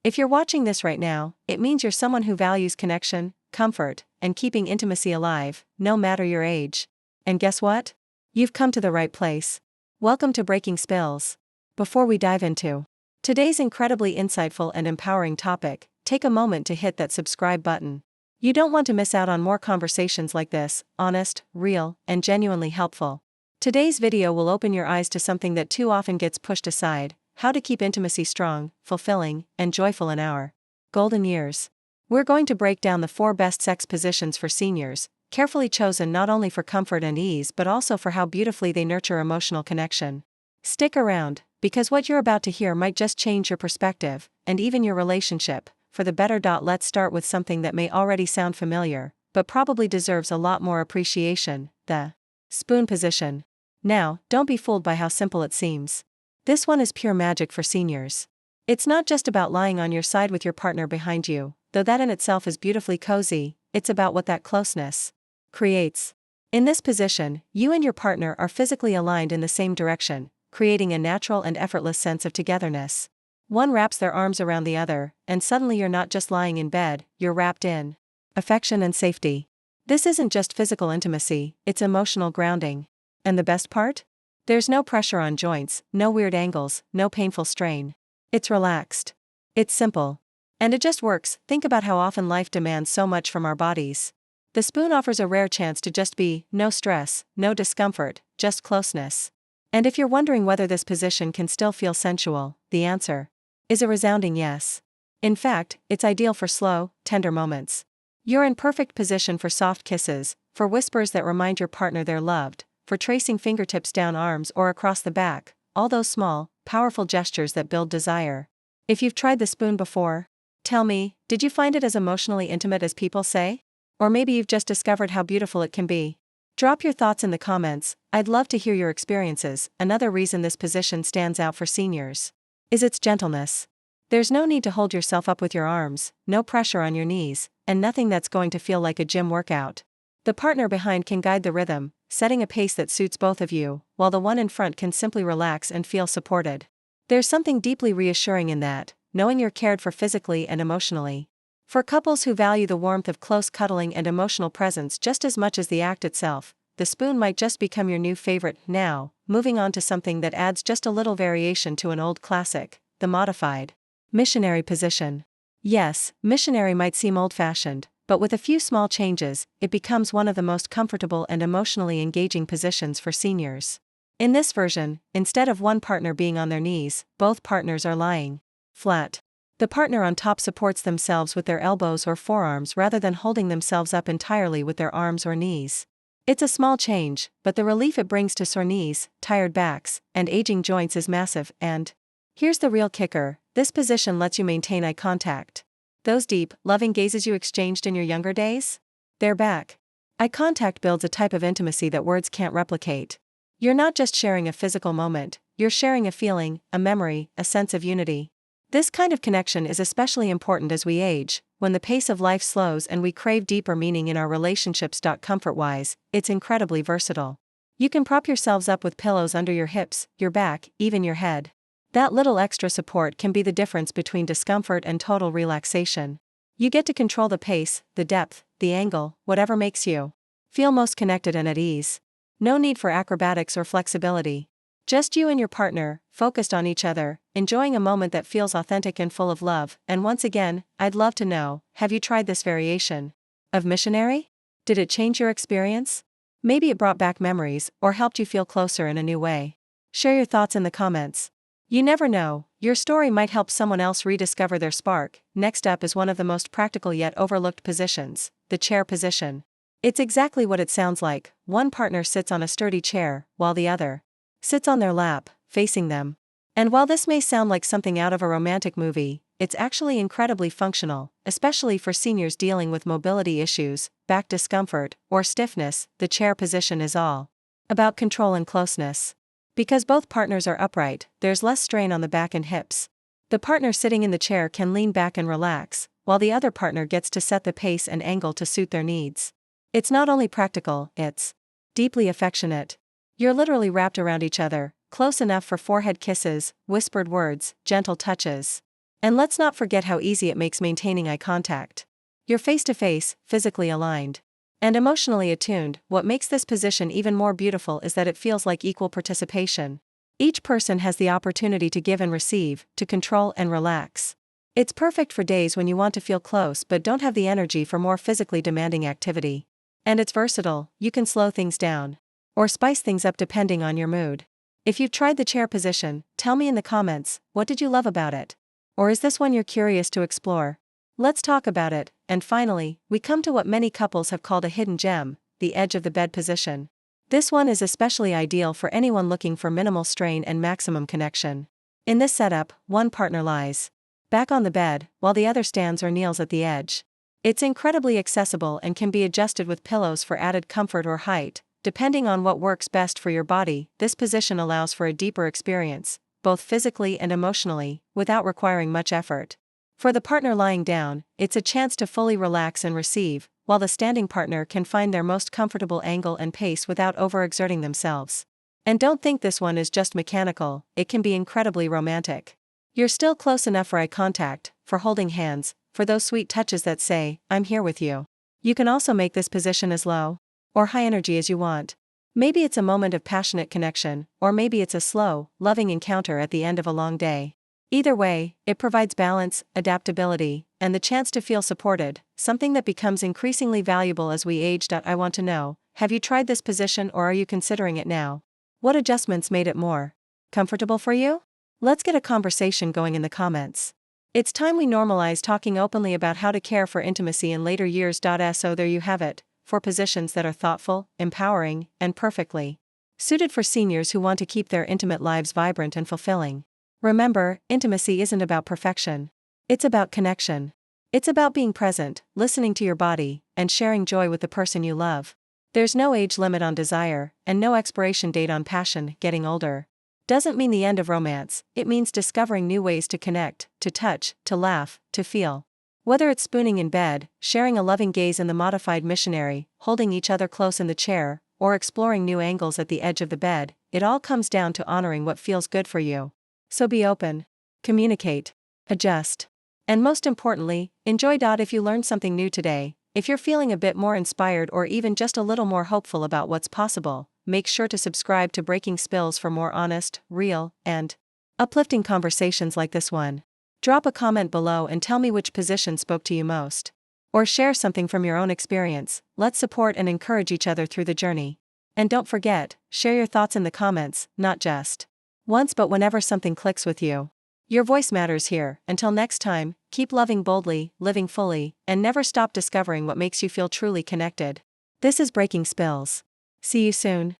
If you're watching this right now, it means you're someone who values connection, comfort, and keeping intimacy alive, no matter your age. And guess what? You've come to the right place. Welcome to Breaking Spills. Before we dive into today's incredibly insightful and empowering topic, take a moment to hit that subscribe button. You don't want to miss out on more conversations like this, honest, real, and genuinely helpful. Today's video will open your eyes to something that too often gets pushed aside: how to keep intimacy strong, fulfilling, and joyful in our golden years. We're going to break down the 4 best sex positions for seniors, carefully chosen not only for comfort and ease but also for how beautifully they nurture emotional connection. Stick around, because what you're about to hear might just change your perspective, and even your relationship, for the better. Let's start with something that may already sound familiar, but probably deserves a lot more appreciation: the spoon position. Now, don't be fooled by how simple it seems. This one is pure magic for seniors. It's not just about lying on your side with your partner behind you, though that in itself is beautifully cozy. It's about what that closeness creates. In this position, you and your partner are physically aligned in the same direction, creating a natural and effortless sense of togetherness. One wraps their arms around the other, and suddenly you're not just lying in bed, you're wrapped in affection and safety. This isn't just physical intimacy, it's emotional grounding. And the best part? There's no pressure on joints, no weird angles, no painful strain. It's relaxed. It's simple. And it just works. Think about how often life demands so much from our bodies. The spoon offers a rare chance to just be: no stress, no discomfort, just closeness. And if you're wondering whether this position can still feel sensual, the answer is a resounding yes. In fact, it's ideal for slow, tender moments. You're in perfect position for soft kisses, for whispers that remind your partner they're loved, for tracing fingertips down arms or across the back, all those small, powerful gestures that build desire. If you've tried the spoon before, tell me, did you find it as emotionally intimate as people say? Or maybe you've just discovered how beautiful it can be. Drop your thoughts in the comments. I'd love to hear your experiences. Another reason this position stands out for seniors is its gentleness. There's no need to hold yourself up with your arms, no pressure on your knees, and nothing that's going to feel like a gym workout. The partner behind can guide the rhythm, setting a pace that suits both of you, while the one in front can simply relax and feel supported. There's something deeply reassuring in that, knowing you're cared for physically and emotionally. For couples who value the warmth of close cuddling and emotional presence just as much as the act itself, the spoon might just become your new favorite. Now, moving on to something that adds just a little variation to an old classic: the modified missionary position. Yes, missionary might seem old-fashioned, but with a few small changes, it becomes one of the most comfortable and emotionally engaging positions for seniors. In this version, instead of one partner being on their knees, both partners are lying flat. The partner on top supports themselves with their elbows or forearms rather than holding themselves up entirely with their arms or knees. It's a small change, but the relief it brings to sore knees, tired backs, and aging joints is massive. And here's the real kicker: this position lets you maintain eye contact. Those deep, loving gazes you exchanged in your younger days? They're back. Eye contact builds a type of intimacy that words can't replicate. You're not just sharing a physical moment, you're sharing a feeling, a memory, a sense of unity. This kind of connection is especially important as we age, when the pace of life slows and we crave deeper meaning in our relationships. Comfort-wise, it's incredibly versatile. You can prop yourselves up with pillows under your hips, your back, even your head. That little extra support can be the difference between discomfort and total relaxation. You get to control the pace, the depth, the angle, whatever makes you feel most connected and at ease. No need for acrobatics or flexibility. Just you and your partner, focused on each other, enjoying a moment that feels authentic and full of love. And once again, I'd love to know, have you tried this variation of missionary? Did it change your experience? Maybe it brought back memories, or helped you feel closer in a new way. Share your thoughts in the comments. You never know, your story might help someone else rediscover their spark. Next up is one of the most practical yet overlooked positions: the chair position. It's exactly what it sounds like. One partner sits on a sturdy chair, while the other sits on their lap, facing them. And while this may sound like something out of a romantic movie, it's actually incredibly functional, especially for seniors dealing with mobility issues, back discomfort, or stiffness. The chair position is all about control and closeness. Because both partners are upright, there's less strain on the back and hips. The partner sitting in the chair can lean back and relax, while the other partner gets to set the pace and angle to suit their needs. It's not only practical, it's deeply affectionate. You're literally wrapped around each other, close enough for forehead kisses, whispered words, gentle touches. And let's not forget how easy it makes maintaining eye contact. You're face to face, physically aligned, and emotionally attuned. What makes this position even more beautiful is that it feels like equal participation. Each person has the opportunity to give and receive, to control and relax. It's perfect for days when you want to feel close but don't have the energy for more physically demanding activity. And it's versatile, you can slow things down or spice things up depending on your mood. If you've tried the chair position, tell me in the comments, what did you love about it? Or is this one you're curious to explore? Let's talk about it. And finally, we come to what many couples have called a hidden gem, the edge of the bed position. This one is especially ideal for anyone looking for minimal strain and maximum connection. In this setup, one partner lies back on the bed, while the other stands or kneels at the edge. It's incredibly accessible and can be adjusted with pillows for added comfort or height, depending on what works best for your body. This position allows for a deeper experience, both physically and emotionally, without requiring much effort. For the partner lying down, it's a chance to fully relax and receive, while the standing partner can find their most comfortable angle and pace without overexerting themselves. And don't think this one is just mechanical, it can be incredibly romantic. You're still close enough for eye contact, for holding hands, for those sweet touches that say, "I'm here with you." You can also make this position as low or high energy as you want. Maybe it's a moment of passionate connection, or maybe it's a slow, loving encounter at the end of a long day. Either way, it provides balance, adaptability, and the chance to feel supported, something that becomes increasingly valuable as we age. I want to know, have you tried this position or are you considering it now? What adjustments made it more comfortable for you? Let's get a conversation going in the comments. It's time we normalize talking openly about how to care for intimacy in later years. So there you have it, 4 positions that are thoughtful, empowering, and perfectly suited for seniors who want to keep their intimate lives vibrant and fulfilling. Remember, intimacy isn't about perfection. It's about connection. It's about being present, listening to your body, and sharing joy with the person you love. There's no age limit on desire, and no expiration date on passion. Getting older doesn't mean the end of romance, it means discovering new ways to connect, to touch, to laugh, to feel. Whether it's spooning in bed, sharing a loving gaze in the modified missionary, holding each other close in the chair, or exploring new angles at the edge of the bed, it all comes down to honoring what feels good for you. So be open, communicate, adjust, and most importantly, enjoy. If you learned something new today, if you're feeling a bit more inspired or even just a little more hopeful about what's possible, make sure to subscribe to Breaking Spills for more honest, real, and uplifting conversations like this one. Drop a comment below and tell me which position spoke to you most. Or share something from your own experience. Let's support and encourage each other through the journey. And don't forget, share your thoughts in the comments, not just once but whenever something clicks with you. Your voice matters here. Until next time, keep loving boldly, living fully, and never stop discovering what makes you feel truly connected. This is Breaking Spills. See you soon.